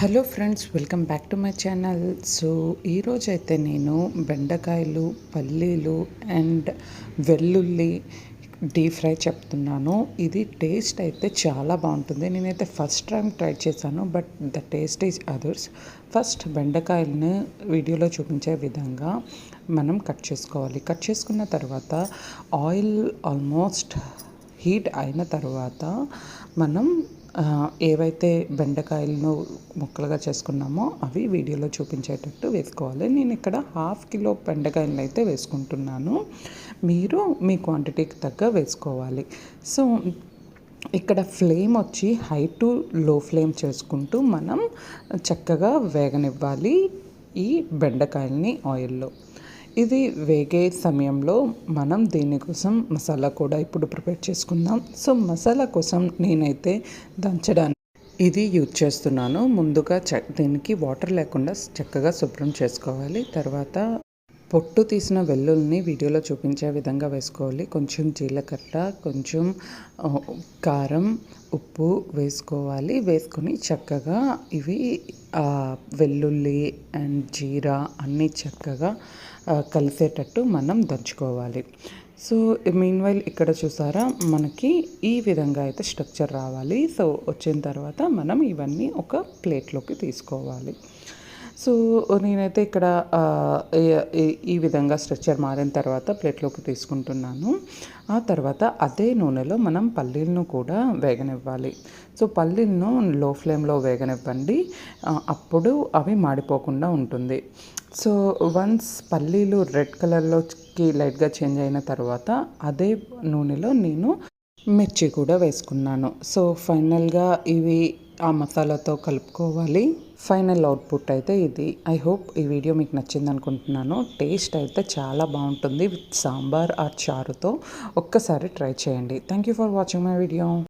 Hello friends, welcome back to my channel. So ఈరోజైతే నేను బెండకాయలు, పల్లీలు అండ్ వెల్లుల్లి డీప్ ఫ్రై చెప్తున్నాను. ఇది టేస్ట్ అయితే చాలా బాగుంటుంది. నేనైతే ఫస్ట్ టైం ట్రై చేశాను, but the taste is others. First బెండకాయలని వీడియోలో చూపించే విధంగా మనం కట్ చేసుకోవాలి. కట్ చేసుకున్న తర్వాత ఆయిల్ ఆల్మోస్ట్ హీట్ అయిన తర్వాత మనం ఏవైతే బెండకాయలను ముక్కలుగా చేసుకున్నామో అవి వీడియోలో చూపించేటట్టు వేసుకోవాలి. నేను ఇక్కడ 1/2 కిలో బెండకాయలను అయితే వేసుకుంటున్నాను. మీరు మీ క్వాంటిటీకి తగ్గ వేసుకోవాలి. సో ఇక్కడ ఫ్లేమ్ వచ్చి హై టు లో ఫ్లేమ్ చేసుకుంటూ మనం చక్కగా వేగనివ్వాలి ఈ బెండకాయల్ని ఆయిల్లో. ఇది వేగే సమయంలో మనం దీనికోసం మసాలా కూడా ఇప్పుడు ప్రిపేర్ చేసుకుందాం. సో మసాలా కోసం నేనైతే దంచడానికి ఇది యూజ్ చేస్తున్నాను. ముందుగా దీనికి వాటర్ లేకుండా చక్కగా శుభ్రం చేసుకోవాలి. తర్వాత పొట్టు తీసిన వెల్లుల్ని వీడియోలో చూపించే విధంగా వేసుకోవాలి. కొంచెం జీలకర్ర, కొంచెం కారం, ఉప్పు వేసుకోవాలి. వేసుకొని చక్కగా ఇవి వెల్లుల్లి అండ్ జీరా అన్నీ చక్కగా కలిసేటట్టు మనం దంచుకోవాలి. సో మీన్వైల్ ఇక్కడ చూసారా, మనకి ఈ విధంగా అయితే స్ట్రక్చర్ రావాలి. సో వచ్చిన తర్వాత మనం ఇవన్నీ ఒక ప్లేట్లోకి తీసుకోవాలి. సో నేనైతే ఇక్కడ ఈ విధంగా స్ట్రక్చర్ మారిన తర్వాత ప్లేట్లోకి తీసుకుంటున్నాను. ఆ తర్వాత అదే నూనెలో మనం పల్లీలను కూడా వేగనివ్వాలి. సో పల్లీలను లో ఫ్లేమ్లో వేగనివ్వండి, అప్పుడు అవి మాడిపోకుండా ఉంటుంది. సో వన్స్ పల్లీలు రెడ్ కలర్లోకి లైట్గా చేంజ్ అయిన తర్వాత అదే నూనెలో నేను మిర్చి కూడా వేసుకున్నాను. సో ఫైనల్గా ఇవి ఆ మసాలాతో కలుపుకోవాలి. ఫైనల్ అవుట్పుట్ అయితే ఇది. ఐ హోప్ ఈ వీడియో మీకు నచ్చింది అనుకుంటున్నాను. టేస్ట్ అయితే చాలా బాగుంటుంది విత్ సాంబార్ ఆర్ చారుతో. ఒక్కసారి ట్రై చేయండి. Thank you for watching my video.